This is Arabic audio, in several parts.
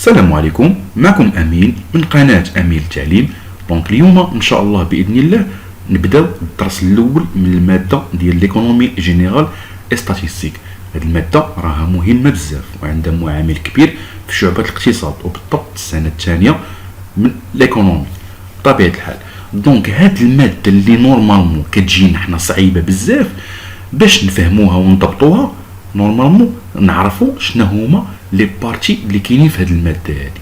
السلام عليكم، معكم أمين من قناة أمين التعليم. دونك اليوم إن شاء الله بإذن الله نبداو الدرس الأول من المادة ديال ليكونومي جينيرال ستاتيستيك. هذه المادة راها مهمة بزاف وعندها معامل كبير في شعبة الاقتصاد وبالضبط السنة الثانية من ليكونومي بطبيعة الحال. دونك هاد المادة اللي نورمالمون كتجينا حنا صعيبة بزاف باش نفهموها ونضبطوها، نورمالمون نعرفوا شنو هما لي بارتي اللي كاينين في هاد الماده هادي.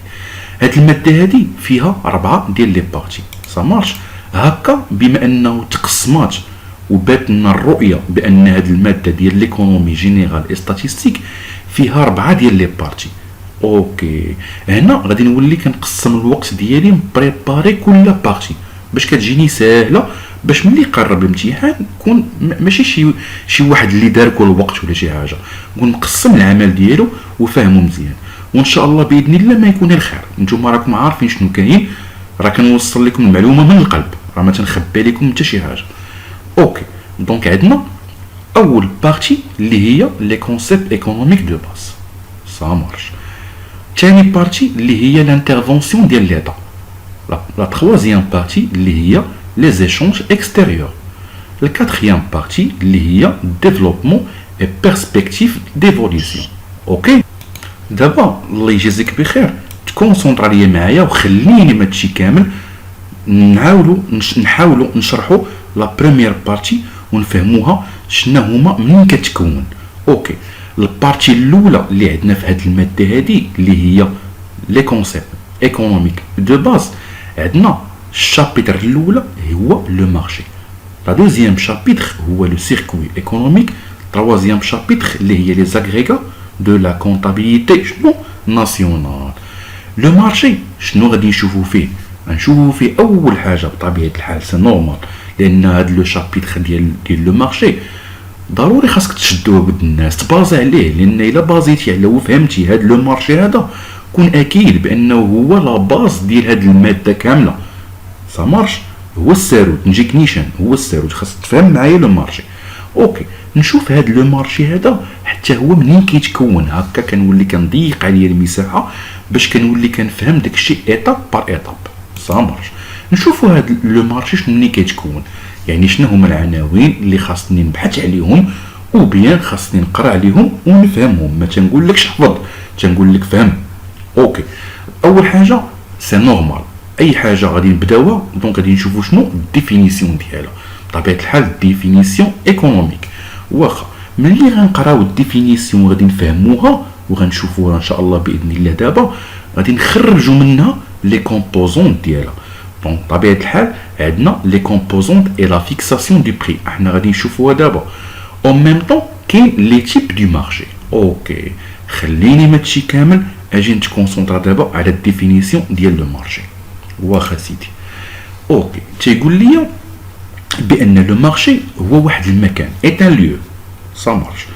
هاد الماده هادي فيها 4 ديال لي بارتي مارش هكا. بما انه تقسمات وبات لنا الرؤيه بان هاد الماده ديال ليكونومي جينيرال ستاتيستيك فيها 4 ديال لي بارتي. اوكي، هنا غادي نولي كنقسم الوقت ديالي بريباري كل بارتي باش كتجيني ساهله، باش ملي قرب الامتحان نكون ماشي شي واحد اللي دار كل الوقت ولا شي حاجه، نكون مقسم العمل ديالو وفاهمه مزيان. وان شاء الله باذن الله ما يكون الخير. نتوما راكم عارفين شنو كاين، راه كنوصل لكم المعلومه من القلب، راه ما تنخبي لكم حتى شي حاجه. اوكي، دونك عندنا اول بارتي اللي هي لي كونسيبت ايكونوميك دو باس، سا مارش. ثاني بارتي اللي هي لانترفونسيون ديال ليطا. لا تروازيام بارتي اللي هي les échanges extérieurs. La quatrième partie اللي هي développement et perspective d'évolution. اوكي، دابا الله يجازيك بخير تكونسونطرا ليا معايا وخليني ما تشي كامل نحاولوا نشرحوا لا بريمير بارتي ونفهموها شنو هما منين كتكون. اوكي، البارتي الاولى اللي عندنا في هذه الماده هذه اللي هي لي كونسيبت ايكونوميك دو باز. عندنا الشابيتر الاولى هو لو مارشي، لا دوزيام شابيتر هو لو سيركوي ايكونوميك، تروازيام شابيتر اللي هي لي زاغريغا دو لا كونطابيليتي شنو ناسيونال. لو مارشي شنو غادي نشوفو فيه؟ غنشوفو فيه اول حاجه بطبيعه الحال سي نورمال، لان هاد لو شابيتر ديال لو مارشي ضروري خاصك تشدوه بد الناس تبازي عليه، لان الا بازيتي عليه وفهمتي هاد لو مارشي هذا كون اكيد بانه هو لا باز ديال هاد الماده كامله. سا مارش هو السارود، نجيك نيشان هو السارود، خاصك تفهم معايا لو مارشي. اوكي، نشوف هاد لو مارشي هذا حتى هو منين كيتكون. هكا كنولي كنضيق عليا المساحه باش كنولي كنفهم داكشي ايطاب بار ايطاب. سا مارش نشوفوا هاد لو مارشي شنو منين كيتكون، يعني شنو هما العناوين اللي خاصني نبحث عليهم وبيان خاصني نقرا عليهم ونفهمهم. ما تنقولكش حفظ، تنقول لك فهم. اوكي، اول حاجه سي نورمال، اي حاجه غادي نبداوها دونك غادي نشوفوا شنو الديفينيسيون ديالها. بطبيعه الحال الديفينيسيون ايكونوميك، واخا ملي غنقراو الديفينيسيون غادي نفهموها وغنشوفوها ان شاء الله باذن الله. دابا غادي نخرجوا منها لي كومبوزونط ديالها. دونك بطبيعه الحال عندنا لي كومبوزونط اي لا فيكساسيون دو بري، احنا غادي نشوفوها دابا. او ميم طون كاين لي تيب دو مارشي. اوكي، خليني ماتشي كامل اجي نتكونسونطرا دابا على الديفينيسيون ديال لو مارشي. واخا سيدي، اوكي، تيقول لي بان لو مارشي هو واحد المكان، est un lieu. ça marche.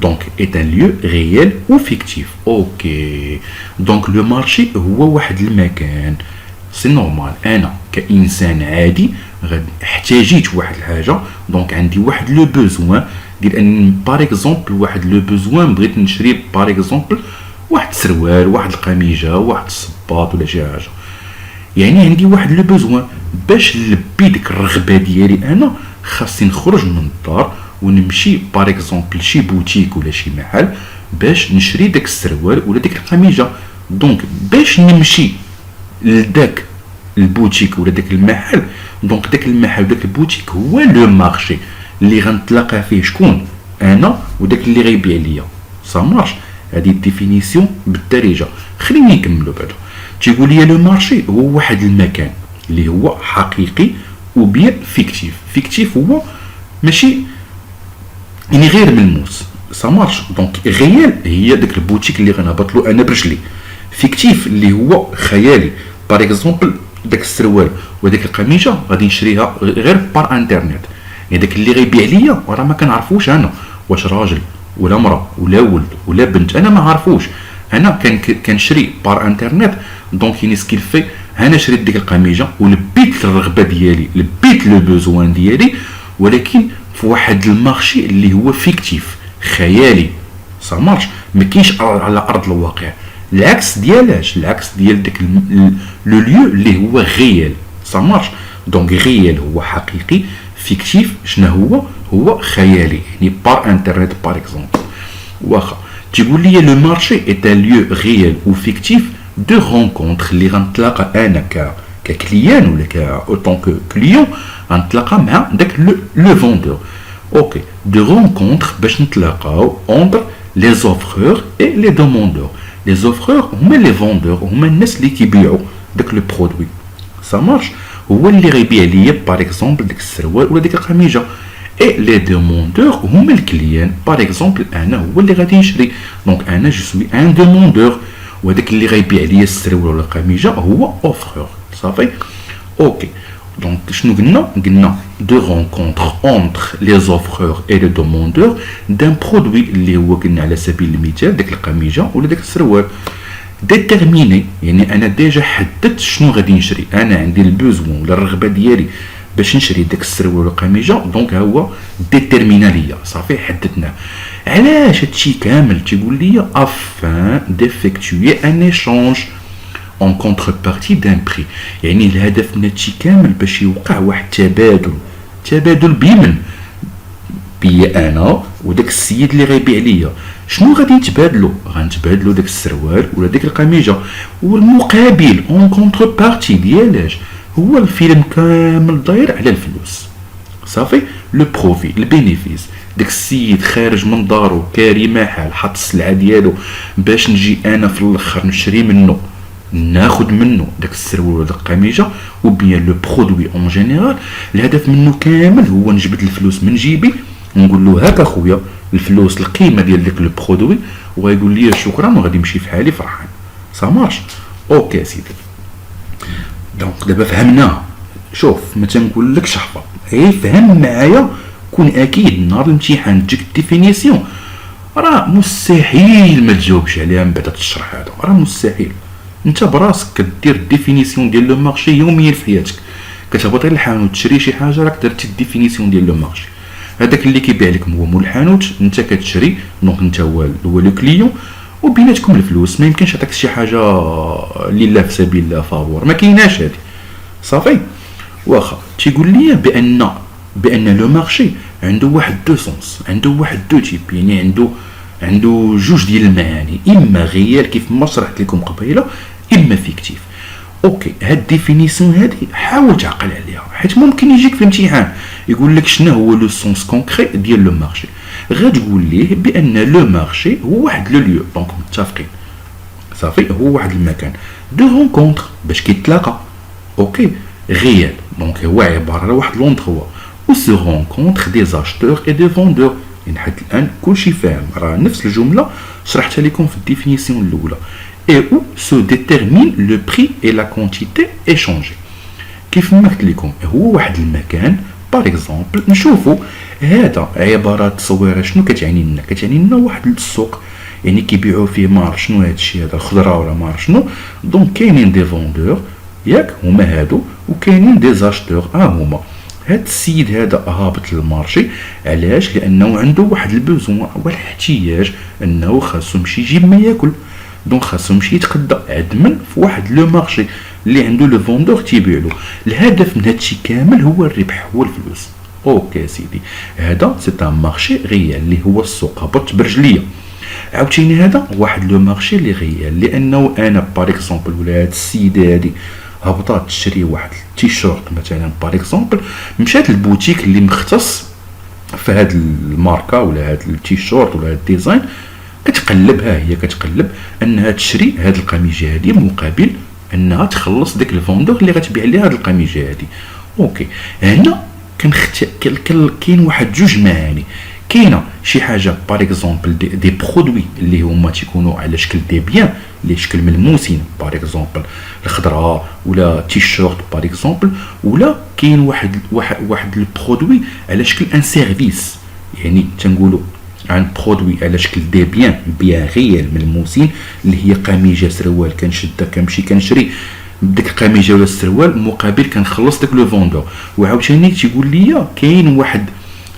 donc est un lieu réel ou fictif. اوكي، دونك لو مارشي هو واحد المكان. سي نورمال، انا كانسان عادي غادي احتاجيت واحد الحاجه، دونك عندي واحد لو بوزوان ديال ان باغ اكزومبل واحد لو بوزوان بغيت نشري باغ اكزومبل واحد السروال، واحد القميجه، واحد الصباط ولا شي حاجه. يعني عندي واحد لو بوزوان باش نلبي ديك الرغبه ديالي. انا خاصني نخرج من الدار ونمشي باغ اكزومبل شي بوتيك ولا شي محل باش نشري داك السروال ولا ديك القميجه. دونك باش نمشي لداك البوتيك ولا داك المحل، دونك داك المحل وداك البوتيك هو لو مارشي اللي غنتلاقى فيه شكون؟ انا وداك اللي غيبيع ليا. سا مارش، هذه الديفينيسيون بالدارجه. خليني نكملوا بعدا. تيقول لي لو مارشي هو واحد المكان اللي هو حقيقي وبيان فيكتيف. فيكتيف هو ماشي يعني غير ملموس. سا مارش، دونك غيال هي داك البوتيك اللي غنهبط له انا برجلي، فيكتيف اللي هو خيالي. باغ اكزومبل داك السروال وداك القميجه غادي نشريها غير بار انترنت، يعني داك اللي غيبيع ليا راه ما كنعرفوش انا واش راجل ولا مراه ولا ولد ولا بنت، انا ما عارفوش. انا كنشري بار انترنت، دونك يعني سكيل في انا شريت ديك القميجه ولبيت الرغبه ديالي، لبيت لو بوزوان ديالي، ولكن في واحد المارشي اللي هو فيكتيف خيالي. سا مارش، ما كاينش على ارض الواقع. العكس ديالاش، العكس ديال داك لو ليو اللي هو غيال. سا مارش. دونك غيال هو حقيقي، فيكتيف شنو هو خيالي، يعني بار انترنت بار اكزومبل. واخا تيقول لي لو مارشي est un lieu réel ou fictif de rencontre اللي غنتلاقى انا ككليان ولا اوتون كليون، غنتلاقى مع داك لو فوندور. اوكي دو رونكونتر باش نتلاقاو اونتر لي زوفرور اي لي دوموندور. لي زوفرور هما لي فوندور، هما الناس اللي كيبيعوا داك لو برودوي. سا مارش. هو اللي غيبيع ليا باغ اكزومبل داك السروال ولا ديك القميجه. اي لي دوموندور هما الكليان، باغ اكزومبل انا هو اللي غادي نشري، دونك انا جو سوي ان دوموندور، وهداك اللي غيبيع ليا السروال ولا القميجه هو اوفرور. صافي. اوكي دونك شنو قلنا دو رونكونتر اونتر لي زوفرور اي لي دوموندور دان برودوي اللي هو قلنا على سبيل المثال داك القميجه ولا داك السروال. ديتيرميني يعني انا ديجا حددت شنو غادي نشري، انا عندي البوزوان ولا الرغبه ديالي باش نشري داك السروال ولا القميجه، دونك ها هو ديتيرمينا ليا. صافي حددناه. علاش هادشي كامل؟ تيقول لي افان ديفيكتوي ان ايشونج en contrepartie d'un prix. يعني الهدف من هادشي كامل باش يوقع واحد تبادل بمن بيا انا وداك السيد اللي غيبيع ليا. شنو غادي نتبادلوا؟ غنتبادلوا داك السروال ولا ديك القميجه، والمقابل اون كونتربارتي ديالاش هو الفيلم كامل داير على الفلوس. صافي. لو بروفي البينيفيس، داك السيد خارج من دارو كاري محل حط السلعه ديالو باش نجي انا في الاخر نشري منه، ناخد منه داك السروال ولا داك القميجه وبيان لو برودوي اون جينيرال. الهدف منه كامل هو نجبد الفلوس من جيبي ونقول له هاك اخويا الفلوس القيمه ديال داك لو برودوي، وغايقول لي شكرا وغادي نمشي في حالي فرحان. سا مارش. اوكي سيدي. دونك دابا فهمناها. شوف ما تنقولكش احفظ، غير فهم معايا، كون اكيد نهار الامتحان تجيك الديفينيسيون راه مستحيل ما تجاوبش عليها من بعد تشرح هذا، راه مستحيل. انت براسك كدير الديفينيسيون ديال لو مارشي يوميا في حياتك، كتهبط غير للحانوت تشري شي حاجه راك درتي الديفينيسيون ديال لو مارشي. هذاك اللي كيبيع لك هو مول الحانوت، انت كتشري، دونك انت هو لو كليون، وبيناتكم الفلوس. ما يمكنش يعطيك شي حاجه لله في سبيل الله فابور، ما كايناش هذه. صافي. واخا تيقول لي بان لو مارشي عنده واحد دو سونس، عنده واحد دو تيب، يعني عنده جوج ديال المعاني، اما غيال كيف ما شرحت لكم قبيله، اما فيكتيف. اوكي هاد ديفينيسيون هادي حاول تعقل عليها، حيت ممكن يجيك في الامتحان يقول لك شنو هو لو سونس كونكري ديال لو مارشي، غتقول ليه بان لو مارشي هو واحد لو ليو، دونك متفقين. صافي. هو واحد المكان دو رونكونتر باش كيتلاقى. اوكي غيال دونك هو عباره على واحد لوندغوا و سو رونكونتر دي اشتور اي دي فوندور. يعني حتى الان كلشي فاهم، راه نفس الجمله شرحتها لكم في الديفينيسيون الاولى. et où se détermine le prix et la quantité échangée. كيف ما قلت لكم هو واحد المكان باغ اكزومبل نشوفوا هذا عباره تصويره شنو كتعني لنا؟ كتعني لنا واحد السوق يعني كيبيعوا فيه مار شنو هذا الشيء هذا الخضره ولا مار شنو، دونك كاينين دي فوندور ياك هما هادو، وكاينين دي زاشتور هما. هاد السيد هذا هابط للمارشي علاش؟ لانه عنده واحد البوزوان والاحتياج انه خاصو يمشي يجيب ما ياكل، دونك خاصو يمشي يتقدى عدما في واحد لو مارشي اللي عنده لو فوندور تيبيع له. الهدف من هادشي كامل هو الربح، هو الفلوس. اوكي سيدي، هذا سي ان مارشي غيال اللي هو السوق، هبط برجليا. عاوتاني هذا واحد لو مارشي اللي غيال لانه انا باغ اكزومبل ولا هاد السيده هادي هبطات تشري واحد التيشيرت مثلا باغ اكزومبل، مشات للبوتيك اللي مختص في هاد الماركه ولا هاد التيشيرت ولا هاد الديزاين، كتقلبها هي كتقلب انها تشري هاد القميجه هادي مقابل انها تخلص داك الفوندور اللي غتبيع ليها هاد القميجه هادي. اوكي هنا كاين واحد جوج معاني. كاينه شي حاجه باغ اكزومبل دي برودوي اللي هما تيكونوا على شكل دي بيان اللي شكل ملموسين، باغ اكزومبل الخضره ولا تيشيرت باغ اكزومبل، ولا كاين واحد البرودوي على شكل ان سيرفيس، يعني تنقولوا عن برودوي على شكل دي بيان غير ملموسين اللي هي قميجه سروال كنشدها كنمشي كنشري ديك القميجه ولا السروال مقابل كنخلص داك لو فوندور. وعاوتاني تيقول لي كاين واحد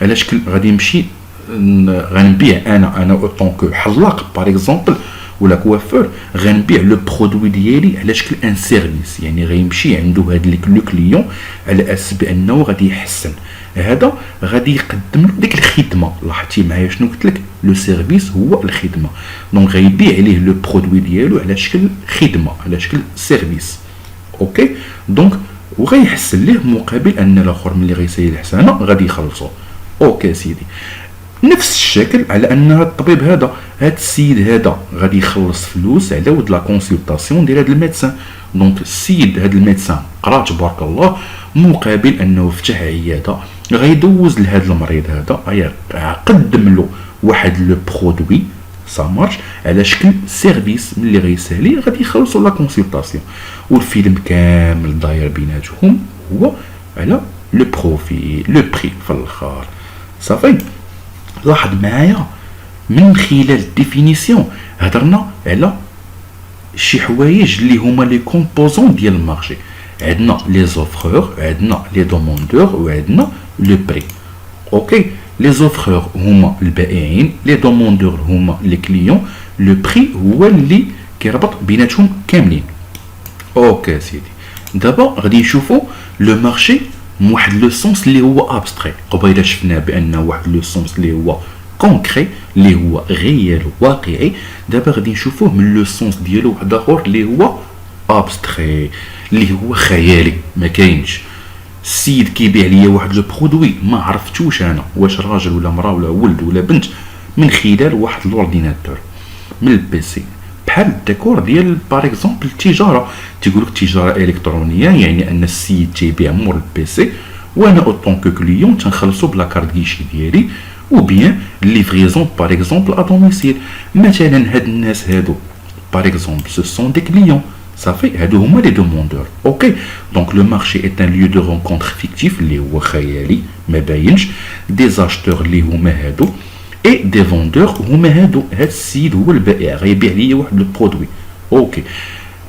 على شكل غادي نمشي غنبيع انا اوطون كو حلاق باغ اكزومبل ولا كوافور غنبيع لو برودوي ديالي على شكل ان سيرفيس، يعني غيمشي عنده هاد لو كليون على اساس بانه غادي يحسن، هذا غادي يقدم له ديك الخدمه. لاحظتي معايا شنو قلت لك؟ لو سيرفيس هو الخدمه، دونك غيبيع عليه لو برودوي ديالو على شكل خدمه، على شكل سيرفيس. اوكي دونك وغيحسن ليه مقابل ان الاخر ملي غيسير الحسانه غادي يخلصو. اوكي سيدي، نفس الشكل على ان هذا الطبيب هذا السيد هذا غادي يخلص فلوس على ود لا كونسلطاسيون ديال هذا الميدسان. دونك السيد هذا الميدسان قرا تبارك الله، مقابل انه فتح عياده غيدوز لهذا المريض هذا قدم له واحد لو برودوي سا مارش على شكل سيرفيس، ملي غيسالي غادي يخلصوا لا كونسلطاسيون، والفيلم كامل داير بيناتهم هو على لو بروفي لو بري في الاخر. صافي، لاحظ معايا من خلال الديفينيسيون هضرنا على شي حوايج اللي هما لي كومبوزون ديال المارشي. عندنا لي زوفرور، عندنا لي دوموندور، وعندنا لو بري. اوكي، لي زوفرور هما البائعين، لي دوموندور هما لي كليون، لو بري هو اللي كيربط بيناتهم كاملين. اوكي سيدي، دابا غادي نشوفوا لو مارشي من واحد لو سونس اللي هو ابستري. قبيله شفنا بان واحد لو سونس اللي هو كونكري اللي هو غير واقعي، دابا غادي نشوفوه من لو سونس ديالو واحد اخر اللي هو ابستري، اللي هو خيالي ما كاينش. السيد كيبيع ليا واحد لو برودوي ما عرفتوش انا واش راجل ولا مراه ولا ولد ولا بنت، من خلال واحد لورديناتور من البيسي، بحال الديكور ديال باغ اكزومبل التجاره. تيقولك التجاره الكترونيه يعني ان السيد تيبيع مور البيسي، وانا اوطون كو كليون تنخلصو بلا كارت كيشي ديالي، ou bien livraison par exemple à domicile. مثلا هاد الناس هادو par exemple ce sont des clients. Ça fait هادو هما les demandeurs. Ok, donc le marché est un lieu de rencontre fictif اللي هو خيالي ما باينش، des acheteurs اللي هما هادو et des vendeurs هما هادو. هاد السيد هو البائع غيبيع ليا واحد لو برودوي. اوكي،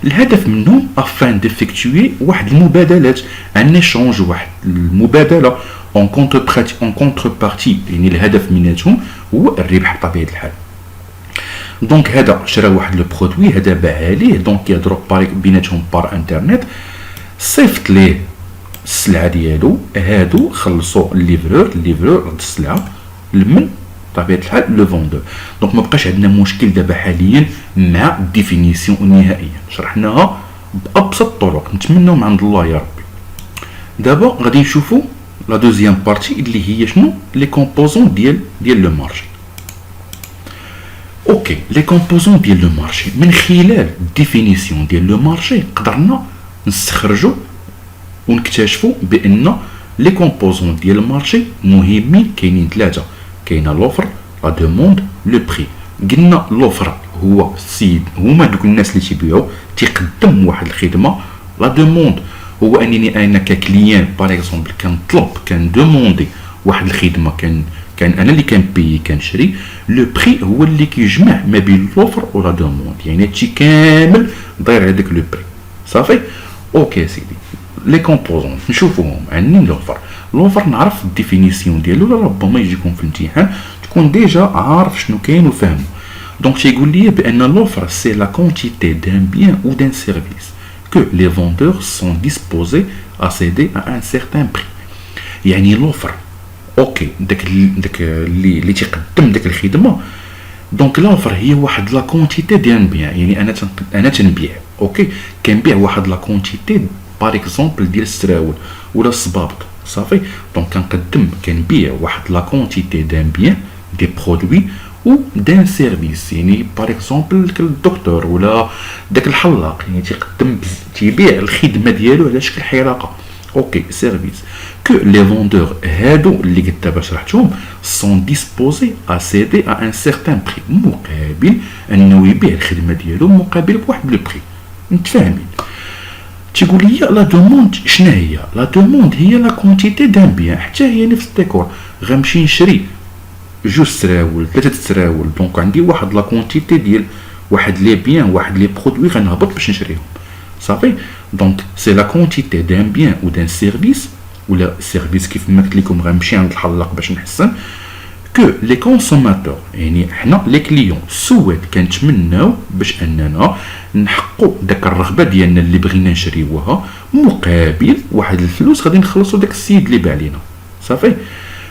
الهدف منهم افان ديفيكتوي واحد المبادلات، ان ايشونج، واحد المبادله اون كونتربارتي، يعني الهدف مناتهم هو الربح بطبيعه الحال. دونك هذا شرا واحد لو برودوي، هذا باعها ليه، دونك يهضروا بيناتهم بار انترنت، صيفط ليه السلعه ديالو، هادو خلصوا الليفرور رد السلعه من بطبيعه الحال لو فوندور. دونك ما بقاش عندنا مشكل دابا حاليا مع الديفينيسيون النهائيه، شرحناها بابسط الطرق، نتمنوا من عند الله يا ربي. دابا غادي نشوفوا لا دوزيام بارتي اللي هي شنو لي كومبوزون ديال لو مارشي. اوكي، لي كومبوزون ديال لو مارشي من خلال الديفينيسيون ديال لو مارشي قدرنا نستخرجوا ونكتشفوا بان لي كومبوزون ديال المارشي مهمين. كاينين ثلاثه، كاينه لوفر، لا دوموند، لو بري. قلنا لوفر هو السيد، هما دوك الناس اللي تيبيعوا تيقدم واحد الخدمه. لا دوموند هو انني انا ككليان باغ اكزومبل كنطلب كندوموندي واحد الخدمه، كان انا اللي كنبيي كنشري. لو بري هو اللي كيجمع ما بين لوفر ولا دوموند، يعني هادشي كامل داير هذاك لو بري. صافي، اوكي سيدي، لي كومبوزون نشوفوهم. عندنا لوفر نعرف الديفينيسيون ديالو، ولا ربما يجيكم في الامتحان تكون ديجا عارف شنو كاين وفاهمو. دونك تيقول لي بان لوفر سي لا كونتيتي دان بيان ou d'un service que les vendeurs sont disposés à céder à un certain prix. يعني لوفر اوكي داك اللي تيقدم داك الخدمه. دونك لوفر هي واحد لا كونتيتي ديال بيان، يعني انا تنبيع، اوكي كنبيع واحد لا كونتيتي باغ اكزومبل ديال السراول ولا الصبابط. صافي، دونك كنبيع واحد لا كونتيتي دان بيان دي برودوي ou d'un service، يعني باغ اكزومبل داك الدكتور ولا داك الحلاق، يعني تيبيع الخدمه ديالو على شكل حلاقه. اوكي، سيرفيس كو لي فوندور هادو اللي قلت دابا شرحتهم سون ديسبوزي ا سيدي ا ان سيغتان بري، مقابل انه يبيع الخدمه ديالو مقابل بواحد لو بري. متفاهمين؟ تيقول لي لا دوموند شنو هي؟ لا دوموند هي لا كونتيتي دان بيان، حتى هي نفس الديكور. غنمشي نشري جوج سراول، ثلاثه سراول، دونك عندي واحد لا كونتيتي ديال واحد لي بيان، واحد لي برودوي غنهبط باش نشريهم. صافي، دونك سي لا كونتيتي دان بيان او دان سيرفيس، ولا سيرفيس كيف ما قلت لكم غنمشي عند الحلاق باش نحسن، كو لي كونسوماتور يعني حنا لي كليون سوات كنتمناو باش اننا نحققوا داك الرغبه ديالنا اللي بغينا نشريوها مقابل واحد الفلوس غادي نخلصوا داك السيد اللي باع لينا. صافي.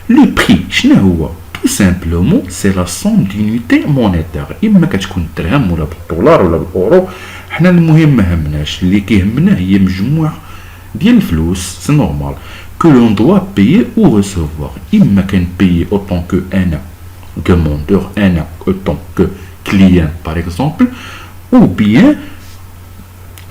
لو بري شنو هو؟ tout simplement c'est la somme d'unité monétaire. اما كتكون الدرهم ولا بالدولار ولا بالاورو، حنا المهم ما همناش، اللي كيهمنا هي مجموعه ديال الفلوس سي نورمال que l'on doit payer ou recevoir. اما كنبيي autant que انا demandeur, انا autant que client par exemple, ou bien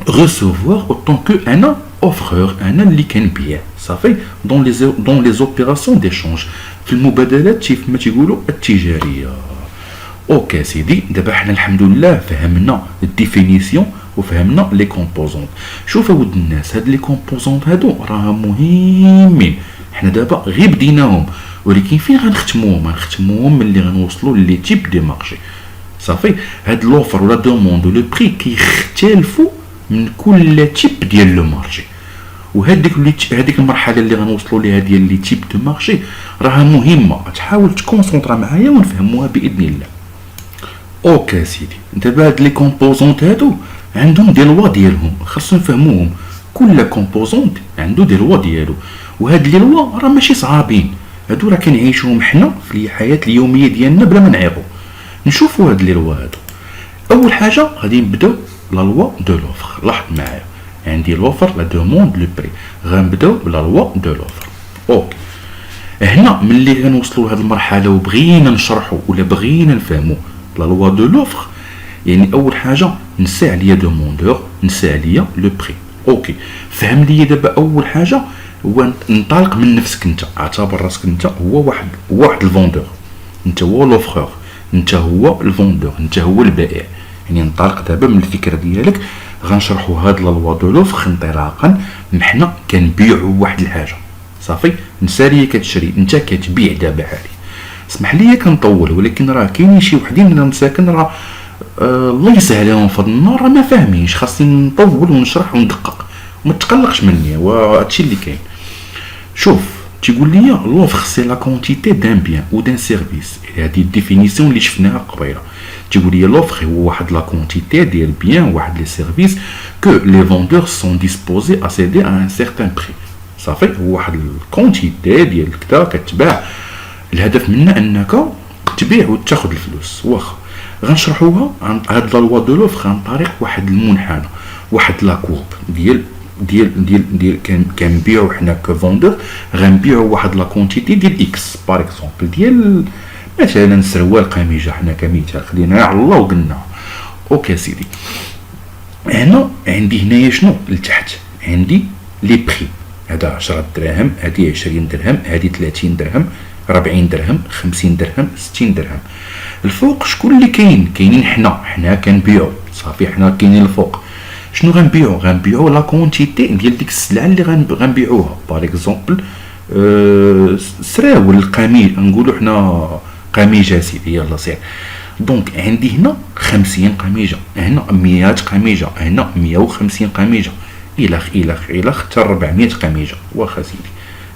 recevoir autant que انا offreur, انا اللي كنبيع. صافي. dans les opérations d'échange في المبادلات كيف ما تيقولوا التجاريه. اوكي سيدي، دابا حنا الحمد لله فهمنا الديفينيسيون وفهمنا لي كومبوزونت. شوف ود الناس، هاد لي كومبوزونت هادو راه مهمين، حنا دابا غير بديناهم، ولكن فين غنختموهم؟ غنختموهم ملي غنوصلوا لي تيب دي مارشي. صافي. هاد لوفر ولا دوموند ولو بري كيختلفوا من كل تيب ديال لو مارشي، وهذيك المرحله اللي غنوصلوا ليها ديال لي تيب دو مارشي راها مهمه، تحاول تكونسونطرا معايا ونفهموها باذن الله. اوكي سيدي، دابا هاد لي كومبوزونت هادو عندهم دي لوا ديالهم، خاصنا نفهموهم. كل كومبوزونت عنده دي لوا ديالو، وهاد لي لوا راه ماشي صعابين، هادو راه كنعيشوهم حنا في الحياه اليوميه ديالنا بلا ما نعيقوا. نشوفوا هاد لي لوا هادو. اول حاجه غادي نبداو لا لوا دو لوفر. لاحظ معايا، عندي لوفر لا دوموند لو بري، غنبداو بلا لوا دو لوفر. اوكي. هنا ملي غنوصلوا لهاد المرحله وبغينا نشرحوا ولا بغينا نفهموا لا لوا دو لوفر، يعني اول حاجه نسى عليا دوموندور، نسى عليا لو بري. اوكي. فهم لي دابا اول حاجه هو انطلق من نفسك انت، اعتبر راسك انت هو واحد الفوندور، انت هو لوفرور، انت هو الفوندور، انت هو البائع. يعني انطلق دابا من الفكره ديالك. غنشرحوا هاد لا لوا دو لوفر انطلاقا. حنا كنبيعوا واحد الحاجه. صافي. نسى ليا كتشري، انت كتبيع دابا عادي. اسمح لي كنطول، ولكن راه كاينين شي وحدين من المساكن راه الله يسهل عليهم فضل النار، راه ما فاهمينش، خاصني نطول ونشرح وندقق، وما تقلقش مني، وهادشي اللي كاين. شوف، تيقول لي لوفر سي لا كونتيتي دان بيان او دان سيرفيس. هذه الديفينيسيون اللي شفناها قبيله. تيقول لي لوفر هو واحد لا كونتيتي ديال بيان، واحد لي سيرفيس كو لي فوندور سون ديسبوزي ا سيدي ا ان سيغتان بري. صافي. هو واحد الكونتيتي ديال كذا كتباع، الهدف منها انك تبيع وتاخذ الفلوس. واخا غنشرحوها عن هاد لا لوا دو لوفر عن طريق واحد المنحنى، واحد لا كورب ديال كنبيعو حنا كفوندور، غنبيعو واحد لا كونتيتي ديال اكس باغ اكزومبل، ديال مثلا سروال قميجه حنا كمثال، خلينا على الله وقلنا. اوكي سيدي، هنا عندي هنايا شنو لتحت؟ عندي لي بري، هذا 10 دراهم، هذه 20 درهم، هذه 30 درهم، 40 درهم، 50 درهم، 60 درهم. الفوق شكون اللي كاينين حنا كنبيعو. صافي. حنا كاينين الفوق. شنو غنبيعو لا كونتيتي ديال ديك السلعه اللي غنبيعوها. باغ اكزومبل سراول القميج، نقولوا حنا قميجه سيدي، يلا سير. دونك عندي هنا 50 قميجه، هنا 100 قميجه، هنا 150 قميجه، الى حتى 400 قميجه. واخا سيدي،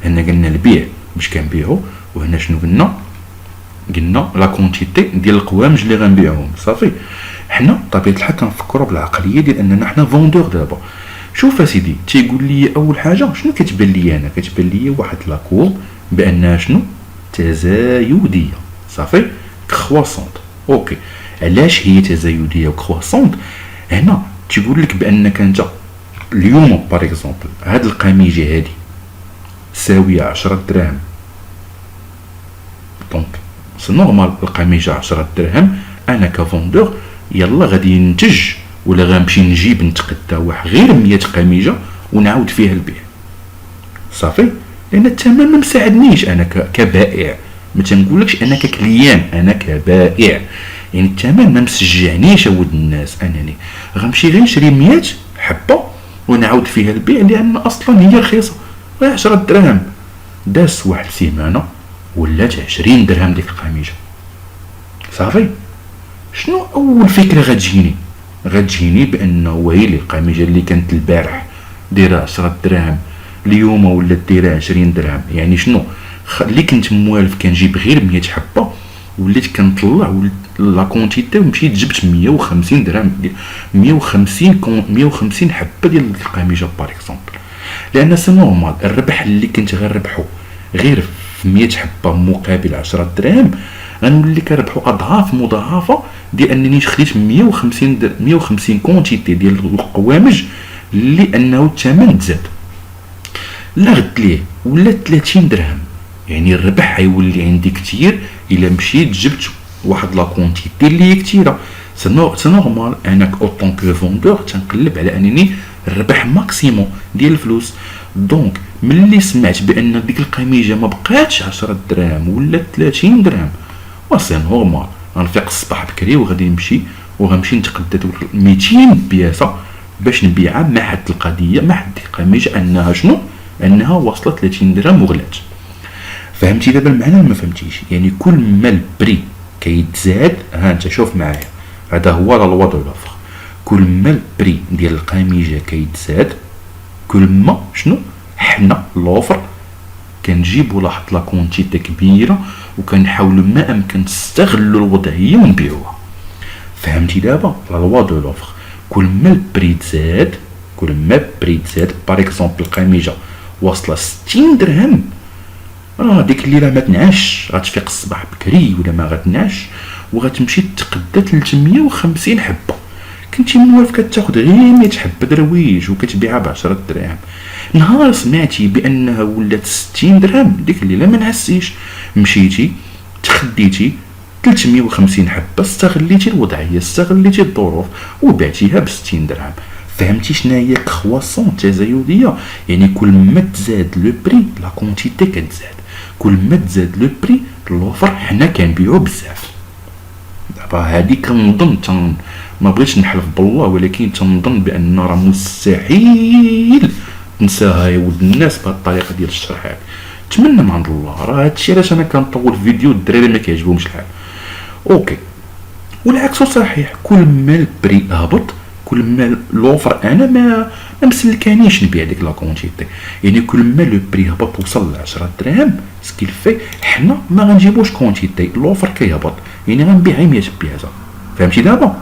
هنا قلنا البيع باش كنبيعو، وهنا شنو قلنا لا كونتيتي ديال القوامج اللي غنبيعوهم. صافي. حنا طبيعه الحال كنفكروا بالعقليه ديال اننا حنا فوندور دابا. شوف اسيدي، تيقول لي اول حاجه شنو كتبان لي انا؟ كتبان لي واحد لاكور بانها شنو تزايديه. صافي. كرواسونت. اوكي. علاش هي تزايديه وكرواسونت؟ هنا تيقول لك بانك انت اليوم باغ اكزومبل هاد القميجه هادي ساويه 10 دراهم، دونك سي نورمال القميجه 10 دراهم، انا كفوندور يلا غادي ننتج ولا غنمشي نجيب نتقدا واحد غير 100 قميجه ونعاود فيها البيع. صافي. لان الثمن ما مساعدنيش انا كبائع، ما تنقولكش انا ككليان، انا كبائع، يعني الثمن ما مسجعنيش اود الناس. انني غنمشي غير نشري 100 حبه ونعاود فيها البيع، لان اصلا هي رخيصه، 10 دراهم. داس واحد السيمانه ولات 20 درهم ديك القميجه. صافي. شنو اول فكره غتجيني بانه ويلي القميجه اللي كانت البارح دايره 10 دراهم اليوم ولات دايره 20 درهم. يعني شنو؟ اللي كنت موالف كنجيب غير 100 حبه، وليت كنطلع لا كونتيتي ومشيت جبت 150 درهم، 150 حبه ديال القميجه باغ اكزومبل. لان سي نورمال الربح اللي كنت غنربحو غير في 100 حبه مقابل 10 دراهم، غنولي كنربحو اضعاف مضاعفه ديال انني خديت 150 كونتيتي ديال القوامج، لانه الثمن تزاد. لا غد ليه ولا 30 درهم، يعني الربح غيولي عندي كتير الا مشيت جبت واحد لا كونتيتي اللي هي كثيره. سي نورمال انا اوطون كو فوندور تنقلب على انني الربح ماكسيموم ديال الفلوس. دونك ملي سمعت بان ديك القميجه ما بقاتش 10 دراهم ولا 30 درهم، وسي نورمال غنفيق الصباح بكري وغادي نمشي نتقدى 200 بياسه باش نبيعها مع حد القضيه، مع حد القميجه انها شنو، انها واصله 30 درهم وغلات. فهمتي دابا المعنى ما فهمتيش؟ يعني كل ما البري كيتزاد، ها انت شوف معايا، هذا هو الوضع الاخر. كل ما البري ديال القميجه كيتزاد، كل ما شنو حنا لوفر كنجيبوا واحد لا كونتيتي كبيره وكنحاولوا ما امكن نستغلوا الوضعيه ونبيعوها. فهمتي دابا الوضع الاخر؟ كل ما البري تزاد، باغ اكزومبل القميجه واصله 60 درهم، راه ديك الليله ما تنعش، غتفيق الصباح بكري ولا ما غتنعش وغتمشي تقدى 350 حبه. كنتي موالف كتاخد غير 100 حبه درويج وكتبيعها ب 10 دراهم. نهار سمعتي بانها ولات 60 درهم، ديك الليله ما نعسيش، مشيتي تخديتي 350 حبه، استغليتي الوضعيه، استغليتي الظروف وبعتيها ب 60 درهم. فهمتي شنو هي كرواسون تزايديه؟ يعني كل ما تزاد لو بري لا كونتيتي كتزاد، كل ما تزاد لو بري لوفر حنا كنبيعو بزاف. دابا هادي كنظن ما بغيتش نحلف بالله، ولكن تنظن بان راه مستحيل نساها يا ولد الناس بهاد الطريقه ديال الشرح هذا. نتمنى من عند الله، راه هادشي علاش انا كنطول فيديو الدراري ما كيعجبهمش الحال. اوكي، والعكس صحيح، كل ما البري هبط كل ما لوفر انا ما مسلكانيش نبيع ديك لا كونتيتي. يعني كل ما لو بري هبط وصل ل 10 دراهم سكيل في حنا ما غنجيبوش كونتيتي، لوفر كيهبط يعني غنبيع 100 بياسه. فهمتي دابا؟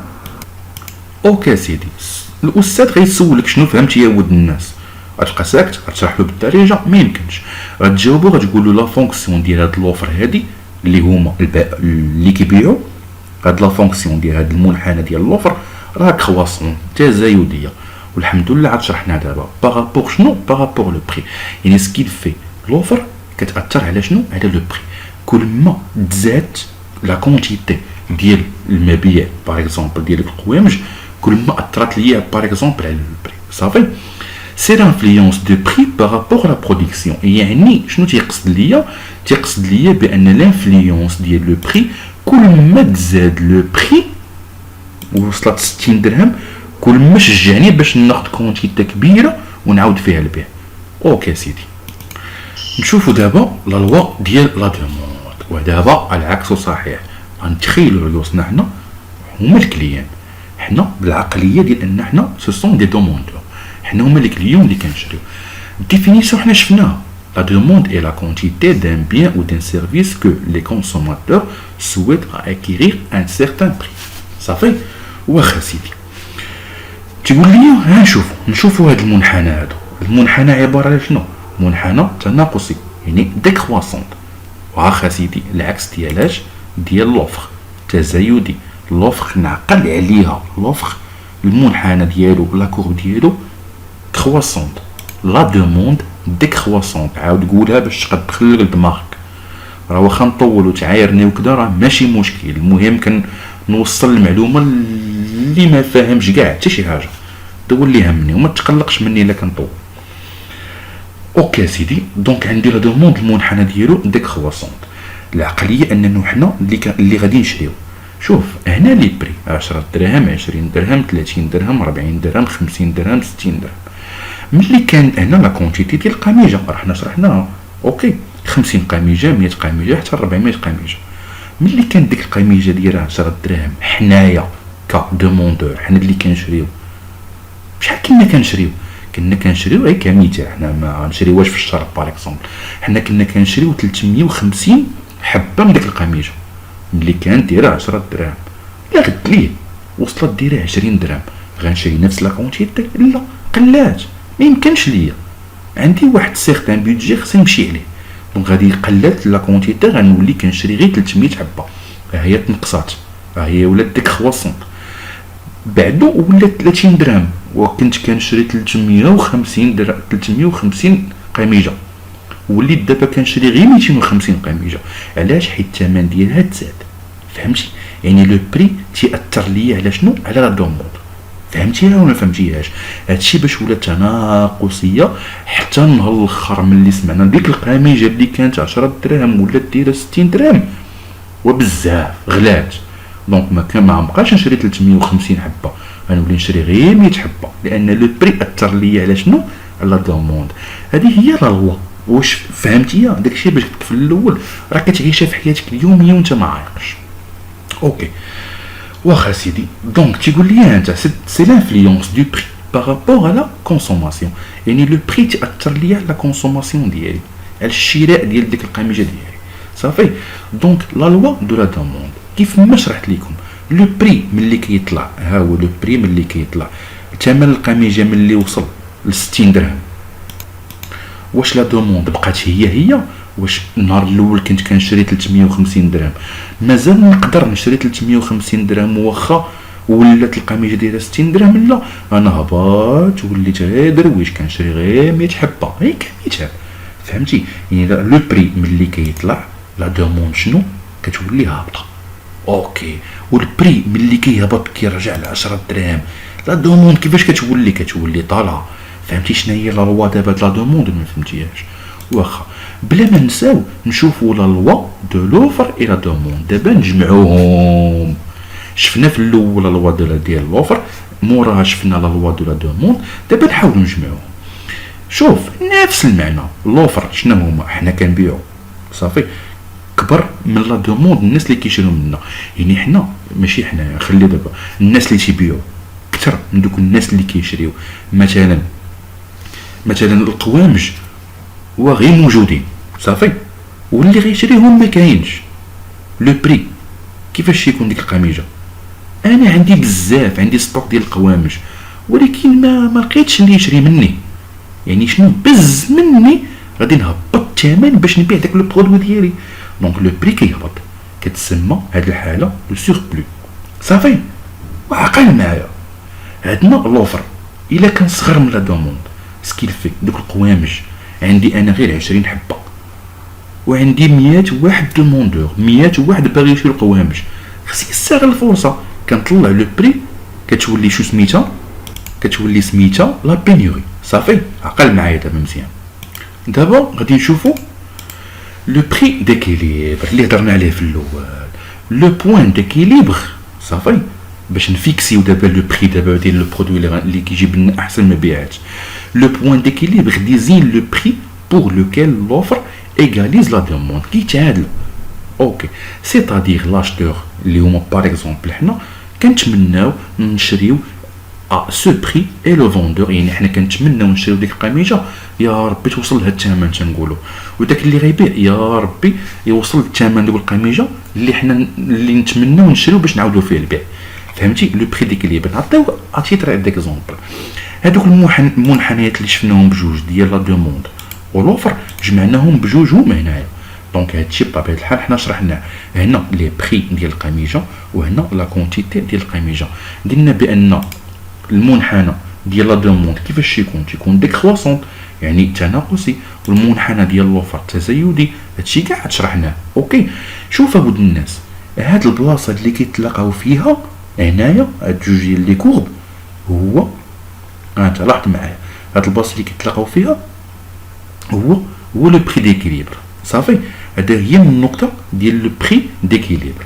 اوكي سيدي، الاستاذ غيسولك شنو فهمتي يا ولد الناس، غتبقى ساكت غتشرح له بالدارجه؟ ما يمكنش. غتجاوبو غتقول له لا فونكسيون ديال هاد لوفر هادي اللي هما اللي كيبيعوا هاد لا فونكسيون ديال هاد المنحنى ديال لوفر راه كرواسون تزايديه، والحمد لله عاد شرحنا دابا بارابور شنو، بارابور لو بري. يعني سكيل في لوفر كتاثر على شنو، على لو بري. كل ما تزاد لا كونتيتي ديال المبيع باغ اكزومبل ديال القوامج، كل ما اثرت ليا باغ اكزومبل على لو بري. صافي، سي لانفلونس دو بري بارابور لا برودكسيون. يعني شنو تيقصد ليا بان لانفلونس ديال لو بري كل ما تزاد لو بري وصلت 60 درهم، كل ما شجعني باش ناخذ كونتيتي كبيره ونعاود فيها البيع. اوكي سيدي، نشوفوا دابا لا لوا ديال لا دوموند. ودابا العكس صحيح، غنتخيلوا ريوسنا حنا هما الكليان، حنا بالعقليه ديال ان حنا سو سون دي دوموندور، حنا هما الكليون اللي كنشريو. الديفينيسيون حنا شفناها، la demande est la quantité d'un bien ou d'un service que les consommateurs souhaitent acquérir à un certain prix. صافي، واخا سيدي تقول لي ها نشوفوا هذا المنحنى. هذا المنحنى عباره على شنو؟ منحنى تناقصي، يعني ديكرواسونت. واخا سيدي العكس ديالاش، ديال لوفر تزايدي. لوفر نعقل عليها، لوفر المنحنى ديالو لا كورب ديالو كرواسونت، لا دوموند ديكرواسونت. عاود قولها باش تقد تدخل لك دماغك، راه واخا نطول وتعايرني وكذا راه ماشي مشكل، المهم نوصل المعلومه اللي ما فاهمش كاع حتى شي حاجه، دول اللي همني وما تقلقش مني الا كنطول. اوكي سيدي، دونك عندي لا دوموند المنحنى ديالو ديكرواسونت. العقليه اننا حنا اللي غادي نشريو، شوف هنا لي بري 10 دراهم، 20 درهم، 30 درهم، 40 درهم، 50 درهم، 60 درهم. ملي كان هنا لا كونتيتي ديال القميجه راه حنا شرحناها، اوكي 50 قميجه، 100 قميجه، حتى 400 قميجه. ملي كان ديك القميجه ديالها 10 دراهم، حنايا كدوموندور حنا اللي كنشريو شحال كنا كنشريو؟ كنا كنشريو غير كمثال، حنا ما نشريوهاش في الشهر باغ اكزومبل، حنا كنا كنشريو 350 حبه من ديك القميجه ملي كانت دايره 10 دراهم. لا غد ليه وصلت دايره 20 درهم غنشري نفس لا كونتيتي؟ لا قلات، ما يمكنش ليا، عندي واحد سيغتان بيدجي خصني نمشي عليه. دونك غادي قلات لا كونتيتي، غنولي كنشري غير 300 حبه، ها هي تنقصات، ها هي ولات ديك خواسون بعدو ولات 30 درهم، وكنت كنشري 350 درهم 350 قميجه، وليت دابا كنشري غير 250 قميجه. علاش؟ حيت الثمن ديالها تزاد. فهمتي؟ يعني لو بري تيأثر ليا على شنو؟ على لا دوموند. فهمتيها ولا فهمتيهاش؟ هادشي باش ولات تناقصيه حتى النهار الاخر ملي سمعنا ديك القميجه اللي كانت 10 دراهم ولات دايره 60 درهم وبزاف غلات. دونك ما بقاش نشري 350 حبه، غنولي نشري غير 100 حبه، لان لو بري اثر ليا على شنو؟ على دوموند. هذه هي لا لوا. واش فهمتيها؟ داكشي باش قلت في الاول راه كتعيشها في حياتك اليوميه وانت ما عايقش. اوكي واخا سيدي. دونك تيقول لي انت سي لانفلونس دو بري بارابور على كونسوماسيون، يعني لو بري تاثر ليا على كونسوماسيون ديالي، على الشراء ديال ديك القميجه ديالي. صافي. دونك لا لوا دو لا دوموند كيف ما شرحت لكم، لو بري ملي كيطلع، ها هو لو بري ملي كيطلع، ثمن القميجه ملي وصل ل 60 درهم، واش لا دوموند بقات هي؟ واش النهار الاول كنت كنشري 350 درهم مازال نقدر نشري 350 درهم واخا ولات القميجه دايره 60 درهم؟ لا، انا هبط وليت غير درويش كنشري غير 100 حبه غير كمثال. فهمتي؟ يعني لو بري ملي كيطلع لا دوموند شنو كتولي هابطه. اوكي. والبري ملي كيهبط كيرجع ل 10 دراهم، لا دوموند كيفاش كتولي طالعه. فهمتي شنو هي لا لوا دابا لا دوموند؟ ما فهمتيهاش. واخا بلا ما نساو نشوفوا لا لوا دو لوفر اي لا دوموند، دابا نجمعوهم. شفنا في الاول لا لوا ديال لوفر، موراها شفنا لا لوا دو لا دوموند، دابا نحاولوا نجمعوهم. شوف نفس المعنى، لوفر شنو هما؟ حنا كنبيعو صافي كبر من لا دوموند الناس اللي كيشريو منا، يعني حنا ماشي حنا، خلي دابا الناس اللي تيبيعو اكثر من دوك الناس اللي كيشريو. مثلا القوامج وغير موجودين صافي، واللي غيشريهم ما كاينش. لو بري كيفاش يكون ديك القميجه؟ انا عندي بزاف، عندي ستوك ديال القوامج، ولكن ما لقيتش اللي يشري مني. يعني شنو؟ بز مني غادي نهبط الثمن باش نبيع داك لو برودوي ديالي. دونك لو بري كيهبط، كتسمى هاد الحاله لو سوربلو. صافي. وعقل معايا، عندنا لوفر الا كان صغر من لا دوموند سكيل في دوك القوامج، عندي انا غير 20 حبه وعندي 100 واحد دوموندور، 100 واحد باغي يشري القوامج، خصني نستغل الفرصه، كنطلع لو بري، كتولي شو سميتها؟ كتولي سميتها لا بينيوري. صافي. عقل معايا دابا مزيان. دابا غادي نشوفو لو بري ديكيليبر اللي هضرنا عليه في الاول، لو بوين ديكيليبر. صافي. باش نفيكسيو دابا لو بري دابا ديال لو برودوي اللي كيجيب لنا احسن مبيعات. لو بوين ديكيليبر ديزين لو بري بور لوكيل لوفر ايغاليز لا دوموند، كيتعادل. اوكي. سيتادير لاشتور اللي هما باغ اكزومبل حنا كنتمناو نشريو سو بري اي لو فوندور، يعني حنا كنتمناو نشريو ديك القميجه يا ربي توصل لهاد الثمن تنقولوا، وداك اللي غيبيع يا ربي يوصل الثمن ديال القميجه اللي حنا اللي نتمناو نشريو باش نعاودوا فيه البيع. فهمتي؟ لو بري ديكيليبر. نعطيو اتيتر ديكزومبل، هادوك المنحنيات اللي شفناهم بجوج ديال لا دوموند ولوفر جمعناهم بجوجهم هنايا. دونك هادشي بطبيعه الحال حنا شرحناه، هنا لي بري ديال القميجه وهنا لا كونتيتي ديال القميجه. قلنا بان المنحنى ديال لا دوموند كيفاش تيكون ديكروسونت يعني تناقصي، والمنحنى ديال لوفر تزايدي. هادشي كاع شرحناه. اوكي. شوف اود الناس، هاد البلاصه اللي كيتلاقاو فيها هنايا هاد جوج ديال لي كورب، هو انت لاحظ معايا هاد البلاصه اللي كيتلاقاو فيها هو لو بري ديكيليبر. صافي. هذا هي النقطه ديال لو بري ديكيليبر.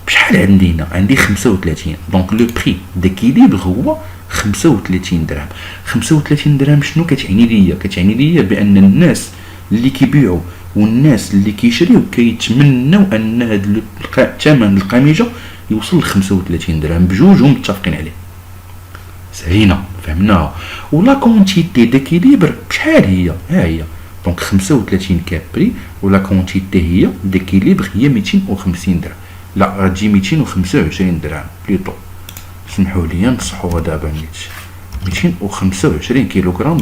بشحال عندي هنا؟ عندي 35. دونك لو بري ديكيليبر هو 35 درهم. 35 درهم شنو كتعني ليا؟ كتعني ليا بان الناس اللي كيبيعوا والناس اللي كيشريو كيتمناو ان هاد الثمن القميجه يوصل ل 35 درهم، بجوجهم متفقين عليه. سهينا فهمناها. ولا كونتيتي ديكيليبر بشحال هي؟ ها هي دونك 35 كابري، ولا كونتيتي هي ديكيليبر هي 250 درهم. لا غتجي 225 درهم بليطو، سمحوا لي نصحوها دابا نيت 225 كيلوغرام،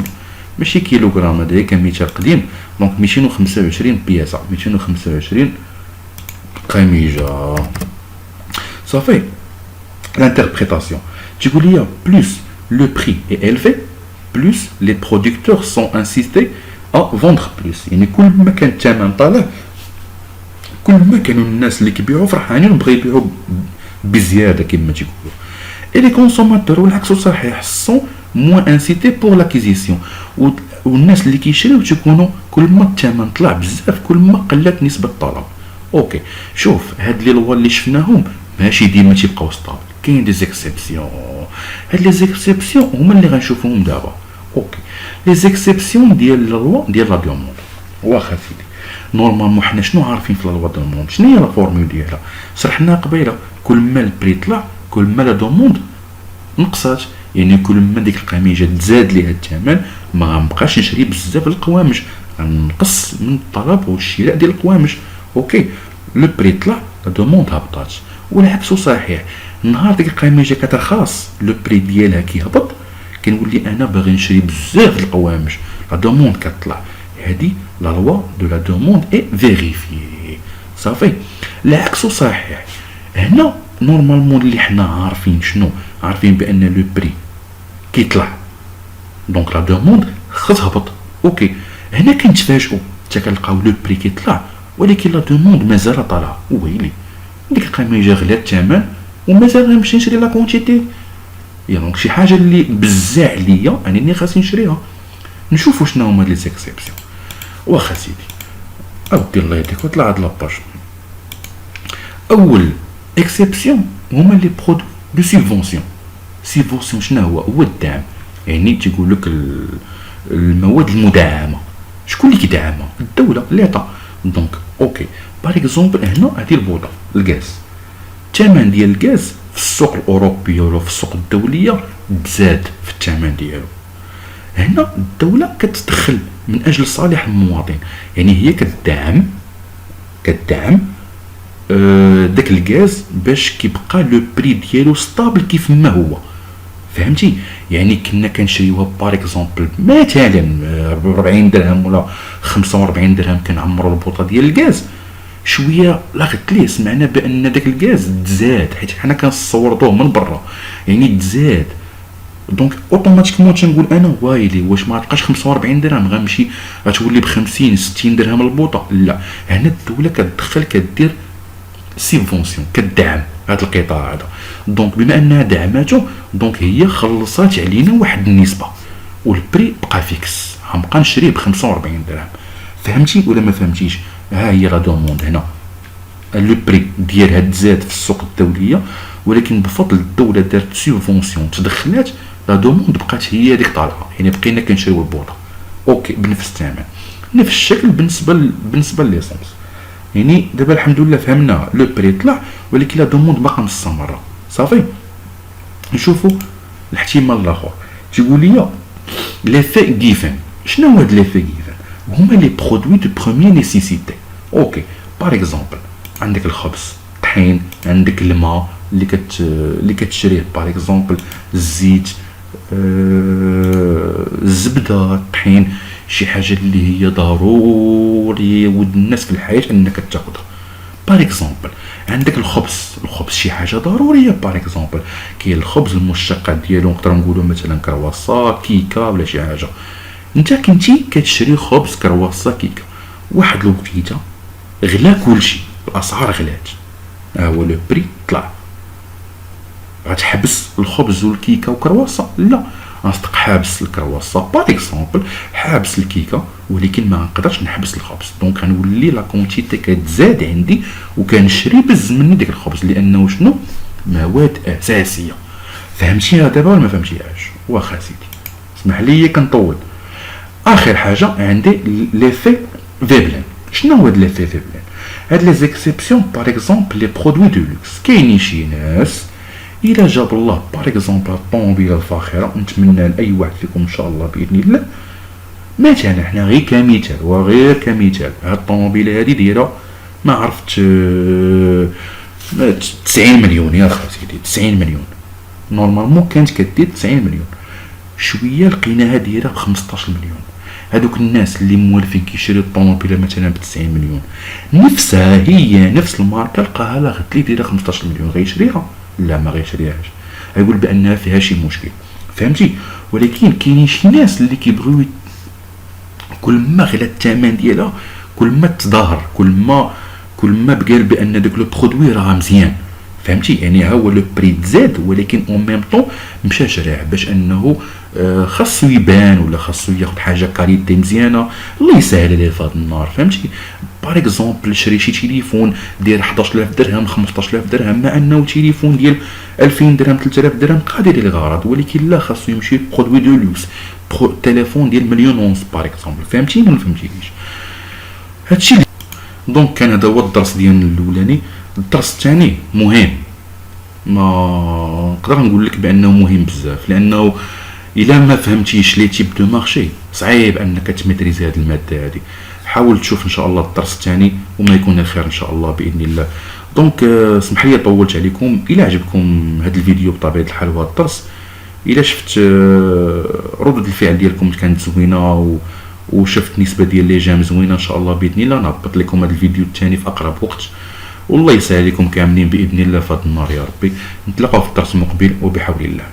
ماشي كيلوغرام، هذا كان مثال قديم. دونك 225 بياسه، 225 قميجه صافي. L'interprétation. Tu veux dire plus le prix est élevé, plus les producteurs sont incités à vendre plus. يعني كل ما كان الثمن طالع كل ما كانوا الناس اللي كيبيعوا فرحانين وبغاو يبيعوا بزياده كما تيقولوا. Et les consommateurs والعكس صحيح sont moins incités pour l'acquisition. والناس اللي كيشريو تيكونوا كل ما الثمن طلع بزاف كل ما قلت نسبه الطلب. اوكي شوف هاد لي لوا اللي شفناهم ماشي ديما تيبقاو ستابل، كاين دي زيكسيبسيون. هاد لي زيكسيبسيون هما اللي غنشوفوهم دابا. اوكي لي زيكسيبسيون ديال لوا ديال لا دوموند. واخا سيدي نورمالمون حنا شنو عارفين في لا لوا دوموند؟ شنو هي لا فورمول ديالها؟ شرحناها قبيله، كل ما البري طلع كل ما لا دوموند نقصات، يعني كل ما ديك القميجه تزاد ليها الثمن ما غنبقاش نشري بزاف القوامج، غنقص من الطلب والشراء ديال القوامج. اوكي لو بري طلع لا دوموند هبطات، والعكس صحيح. نهار ديك القميجه كترخص لو بري ديالها كيهبط، كنولي انا باغي نشري بزاف القوامج، لا دوموند كتطلع. هادي لا لوا دو لا دوموند اي فيريفيي صافي. العكس صحيح. هنا نورمالمون اللي حنا عارفين شنو عارفين بان لو بري كيطلع دونك لا دوموند خص تهبط. اوكي هنا كنتفاجئوا حتى كنلقاو لو بري كيطلع ولكن لا دوموند مازال طالعه. ويلي ديك القميجه غلات الثمن ومازال غنمشي نشري لا كونتيتي، دونك شي حاجه اللي بزاف عليا انني خاصني نشريها. نشوفوا شنو هما لي زيكسيبسيون. واخا سيدي اودي الله يهديك وطلع هاد لاباج. اول اكسيبسيون هما لي برودوي دو سيبفونسيون. سيبفونسيون شنو هو؟ هو الدعم، يعني تيقول لك المواد المدعمه. شكون اللي كيدعمها؟ الدوله، ليطا. دونك اوكي باغ اكزومبل هنا هذه البوطه الغاز، الثمن ديال الغاز في السوق الاوروبيه ولا في السوق الدوليه تزاد في الثمن ديالو. هنا الدوله كتدخل من اجل صالح المواطن، يعني هي كتدعم داك الغاز باش كيبقى لو بري ديالو ستابل كيف ما هو. فهمتي؟ يعني كنا كنشريوها باغ اكزومبل مثلا ب 40 درهم ولا 45 درهم كنعمروا البوطه ديال الغاز، شويه لاغت ليه سمعنا بان داك الغاز تزاد حيت حنا كنصوردوه من برا، يعني تزاد. دونك اوتوماتيكمون تنقول انا وايلي واش ما تبقاش 45 درهم غنمشي غتولي ب 50 60 درهم البوطه. لا هنا الدوله كتدخل كدير سيبفونسيون كدعم هذا القطاع هذا. دونك بما انها دعماتو دونك هي خلصات علينا واحد النسبه والبري بقى فيكس، غنبقى نشريه ب 45 درهم. فهمتي ولا ما فهمتيش؟ ها هي لا دوموند هنا لو بري ديالها تزاد في السوق الدوليه، ولكن بفضل الدوله دارت سيبفونسيون تدخلات لا دوموند بقات هي ديك طالعه، يعني بقينا كنشريو البوطه اوكي بنفس الثمن نفس الشكل. بالنسبه لليسونس يعني دابا الحمد لله فهمنا لو بري طلع ولكن لا دوموند باقا مستمره صافي. نشوفوا الاحتمال الاخر. تيقول لي ليفي غيفن. شنو هو هاد ليفي غيفن؟ هما لي برودوي دو بروميير نيسيسيتي. اوكي باغ اكزومبل عندك الخبز، الطحين، عندك الماء اللي كتشريه باغ اكزومبل، الزيت، الزبده، الطحين، شي حاجه اللي هي ضروري ود الناس في الحياه انك تاخذها. باغ اكزومبل عندك الخبز شي حاجه ضروريه. باغ اكزومبل كاين الخبز المشتقات ديالو نقدر نقولوا مثلا كرواسا، كيكه ولا شي حاجه. انت كنتي كتشري خبز كرواسا كيكه، واحد الوقيته غلا كلشي، الاسعار غلات، هو لو بري طلع. غتحبس الخبز والكيكه وكرواسا؟ لا، غنصدق حابس الكرواسا باغ اكزومبل، حابس الكيكه ولكن ما نقدرش نحبس الخبز. دونك غنولي لا كونتيتي كتزاد عندي وكنشري بز مني ديك الخبز لانه شنو؟ مواد اساسيه. فهمتيها دابا ولا ما فهمتيهاش؟ واخا سيدي اسمح لي كنطول. اخر حاجه عندي ليفي فيبلين. شنو هو ليفي فيبلين؟ هاد لي زيكسيبسيون باغ اكزومبل لي برودوي دو لوكس. كاينين شي ناس الى جاب الله باغ اكزومبل الطوموبيله الفاخره، نتمنى لاي واحد فيكم ان شاء الله باذن الله، مثلا حنا غير كمثال وغير كمثال، هاد الطوموبيله هادي دايره ما عرفت 90 مليون يا اخي سيدي، 90 مليون نورمالمون كانت كدير 90 مليون، شويه لقيناها دايره ب 15 مليون. هادوك الناس اللي موالفين كيشريو الطوموبيله مثلا ب 90 مليون، نفسها هي نفس الماركه لقاها لا غد لي دايره 15 مليون، غيشريها؟ لا ما غيشريهاش، غيقول بانها فيها شي مشكل، فهمتي؟ ولكن كاينين شي ناس اللي كيبغيو كل ما غلا الثمن ديالها كل ما تظاهر، كل ما بقال بان داك لو برودوي راه مزيان، فهمتي؟ يعني ها هو لو بري تزاد، ولكن اون ميم طون مشى شراه باش انه خاصو يبان ولا خاصو ياخد حاجه كاليتي مزيانه، الله يسهل عليه في هذا النهار، فهمتي؟ باغ اكزومبل شري شي تليفون ديال 11000 درهم 15000 درهم، مع انه تليفون ديال 2000 درهم 3000 درهم قادر يدير الغرض، ولكن لا خاصو يمشي برودوي دو لوكس، تليفون ديال مليون ونص باغ اكزومبل، فهمتيني ولا فهمتينيش؟ هادشي دونك كان هذا هو الدرس ديالنا الاولاني. الدرس الثاني مهم، ما نقدر نقول لك بانه مهم بزاف، لانه الا ما فهمتيش لي تيب دو مارشي صعيب انك تميتريزي هذه الماده هذه. حاول تشوف ان شاء الله الدرس الثاني وما يكون الخير ان شاء الله باذن الله. دونك اسمح لي طولت عليكم. الى عجبكم هذا الفيديو بطبيعه الحال وهذا الدرس، الى شفت ردود الفعل ديالكم كانت زوينه وشفت نسبه ديال لي جام زوينه، ان شاء الله باذن الله نهبط لكم هذا الفيديو الثاني في اقرب وقت، والله يسهل عليكم كاملين باذن الله في هذا النهار يا ربي. نتلاقاو في الدرس المقبل وبحول الله.